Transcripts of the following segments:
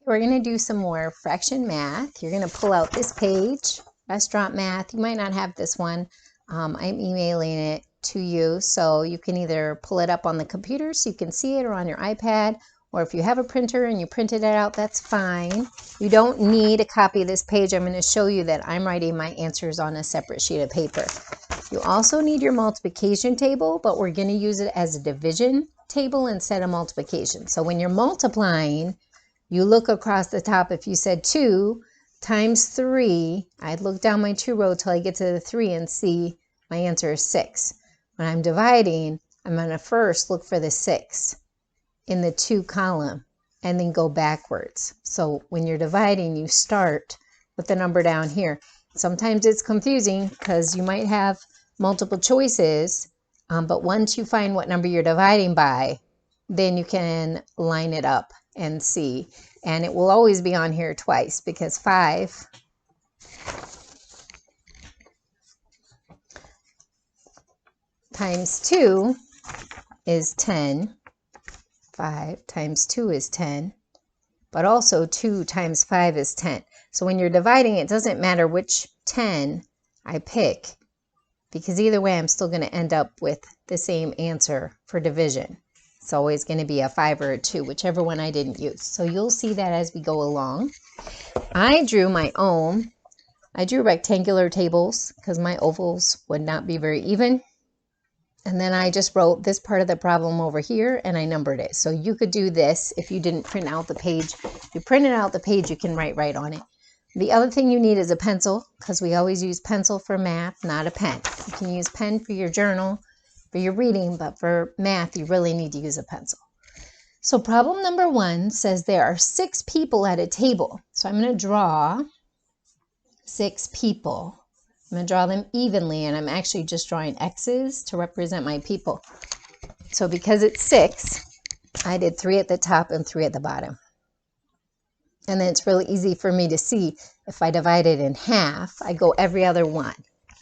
we're going to do some more fraction math. You're going to pull out this page, restaurant math. You might not have this one. I'm emailing it to you, so you can either pull it up on the computer so you can see it, or on your iPad, or if you have a printer and you printed it out, that's fine. You don't need a copy of this page. I'm going to show you that I'm writing my answers on a separate sheet of paper. You also need your multiplication table, but we're going to use it as a division table instead of multiplication. So when you're multiplying, you look across the top. If you said 2 times 3, I'd look down my 2 row till I get to the 3 and see my answer is 6. When I'm dividing, I'm going to first look for the 6 in the 2 column and then go backwards. So when you're dividing, you start with the number down here. Sometimes it's confusing because you might have multiple choices, but once you find what number you're dividing by, then you can line it up and see. And it will always be on here twice, because 5 times 2 is 10. 5 times 2 is 10, but also 2 times 5 is 10. So when you're dividing, it doesn't matter which 10 I pick, because either way I'm still going to end up with the same answer for division. It's always going to be a 5 or a 2, whichever one I didn't use. So you'll see that as we go along. I drew my own. I drew rectangular tables because my ovals would not be very even. And then I just wrote this part of the problem over here and I numbered it. So you could do this if you didn't print out the page. If you printed out the page, you can write right on it. The other thing you need is a pencil, because we always use pencil for math, not a pen. You can use pen for your journal, for your reading, but for math, you really need to use a pencil. So problem number 1 says there are 6 people at a table. So I'm going to draw 6 people. I'm going to draw them evenly, and I'm actually just drawing X's to represent my people. So because it's 6, I did 3 at the top and 3 at the bottom. And then it's really easy for me to see if I divide it in half, I go every other one.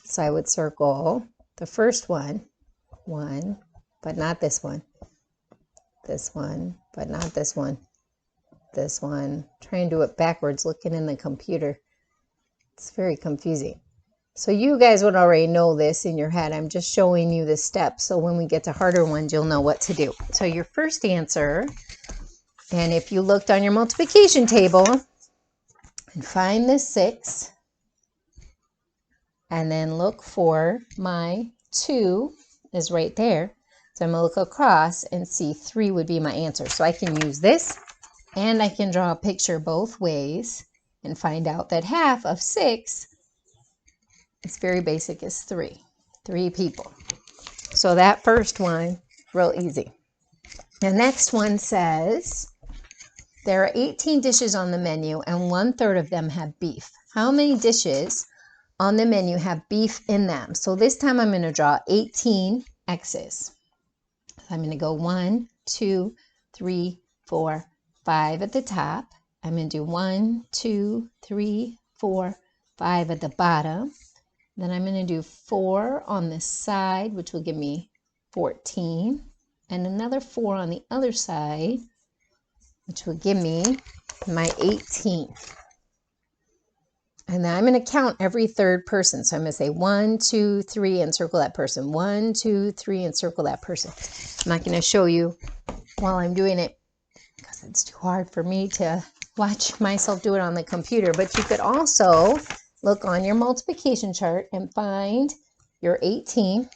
So I would circle the first one, 1, but not this one. This one, but not this one. This one. Try and do it backwards looking in the computer. It's very confusing. So you guys would already know this in your head. I'm just showing you the steps, so when we get to harder ones, you'll know what to do. So your first answer, and if you looked on your multiplication table and find the 6, and then look for my 2 is right there. So I'm going to look across and see 3 would be my answer. So I can use this, and I can draw a picture both ways and find out that half of 6, it's very basic, is 3. 3 people. So that first one, real easy. The next one says, there are 18 dishes on the menu and 1/3 of them have beef. How many dishes on the menu have beef in them? So this time I'm going to draw 18 X's. I'm going to go 1, 2, 3, 4, 5 at the top. I'm going to do 1, 2, 3, 4, 5 at the bottom. Then I'm going to do 4 on this side, which will give me 14, and another 4 on the other side, which will give me my 18. And then I'm going to count every third person. So I'm going to say 1, 2, 3, and circle that person. 1, 2, 3, and circle that person. I'm not going to show you while I'm doing it because it's too hard for me to watch myself do it on the computer. But you could also look on your multiplication chart and find your 18.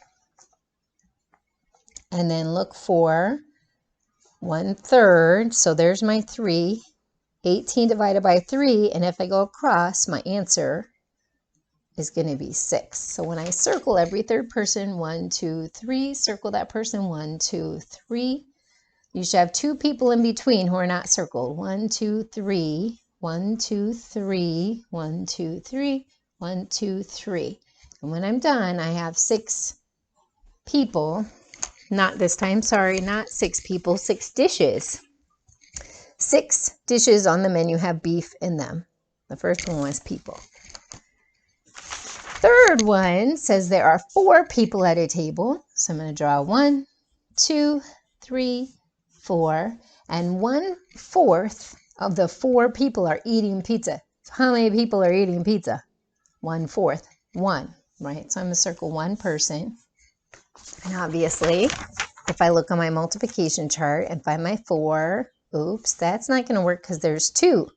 And then look for 1/3. So there's my 3. 18 divided by 3, and if I go across, my answer is going to be 6. So when I circle every third person, 1, 2, 3, circle that person, 1, 2, 3. You should have 2 people in between who are not circled. 1, 2, 3, 1, 2, 3, 1, 2, 3, 1, 2, 3. And when I'm done, I have 6 people. Not this time, sorry, not 6 people, 6 dishes. 6 dishes on the menu have beef in them. The first one was people. Third one says there are 4 people at a table. So I'm going to draw 1, 2, 3, 4, and 1/4 of the 4 people are eating pizza. So how many people are eating pizza? 1/4. 1, right? So I'm going to circle 1 person. And obviously, if I look on my multiplication chart and find my 4, oops, that's not going to work because there's 2.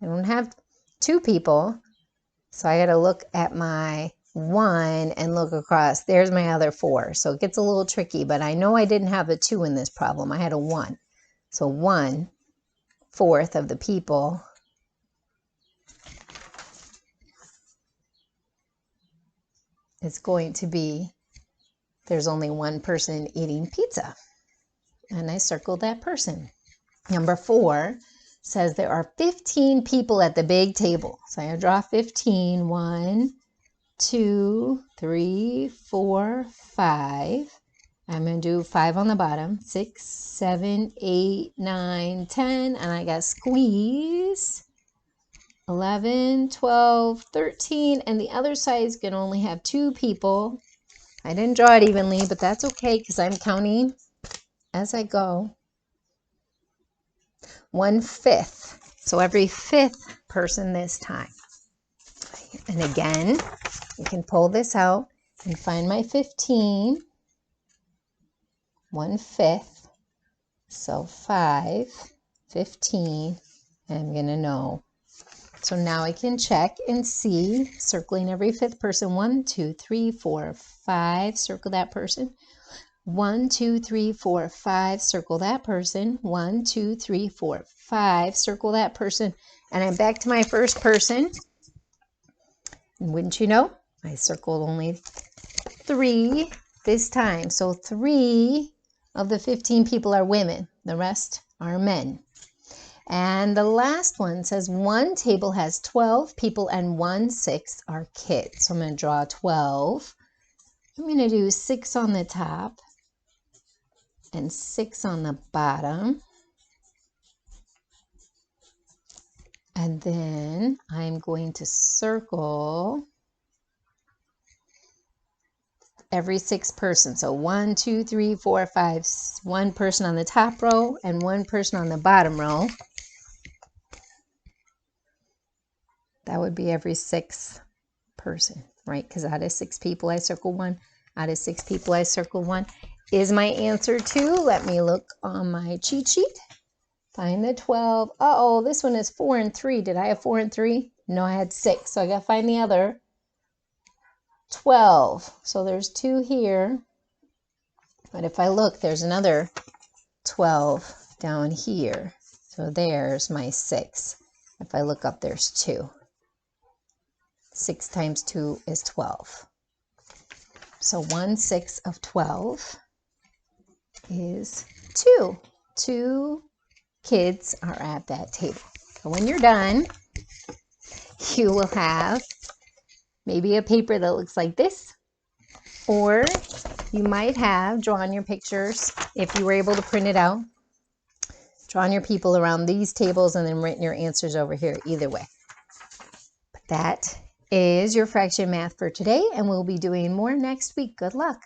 I don't have 2 people. So I got to look at my 1 and look across. There's my other 4. So it gets a little tricky, but I know I didn't have a 2 in this problem. I had a 1. So 1/4 of the people is going to be, there's only 1 person eating pizza. And I circled that person. Number 4 says there are 15 people at the big table. So I draw 15. 1, 2, 3, 4, 5. I'm going to do 5 on the bottom. 6, 7, 8, 9, 10. And I got squeeze. 11, 12, 13. And the other side is going to only have 2 people. I didn't draw it evenly, but that's okay because I'm counting as I go. 1/5. So every 5th person this time. And again, you can pull this out and find my 15. 1/5. So 5, 15, and I'm going to know. So now I can check and see, circling every 5th person. 1, 2, 3, 4, 5, circle that person. 1, 2, 3, 4, 5, circle that person. 1, 2, 3, 4, 5, circle that person. And I'm back to my first person. And wouldn't you know, I circled only 3 this time. So 3 of the 15 people are women. The rest are men. And the last one says 1 table has 12 people and 1/6 are kids. So I'm going to draw 12. I'm going to do 6 on the top and 6 on the bottom. And then I'm going to circle every 6 person. So 1, 2, 3, 4, 5, 1 person on the top row and 1 person on the bottom row. That would be every 6th person, right? Because out of 6 people, I circle 1. Out of 6 people, I circle 1. Is my answer 2? Let me look on my cheat sheet. Find the 12. Uh-oh, this one is 4 and 3. Did I have 4 and 3? No, I had 6. So I got to find the other 12. So there's 2 here. But if I look, there's another 12 down here. So there's my 6. If I look up, there's 2. 6 times 2 is 12. So 1/6 of 12 is 2. 2 kids are at that table. So when you're done, you will have maybe a paper that looks like this, or you might have drawn your pictures, if you were able to print it out, drawn your people around these tables and then written your answers over here. Either way. But that is your fraction math for today, and we'll be doing more next week. Good luck.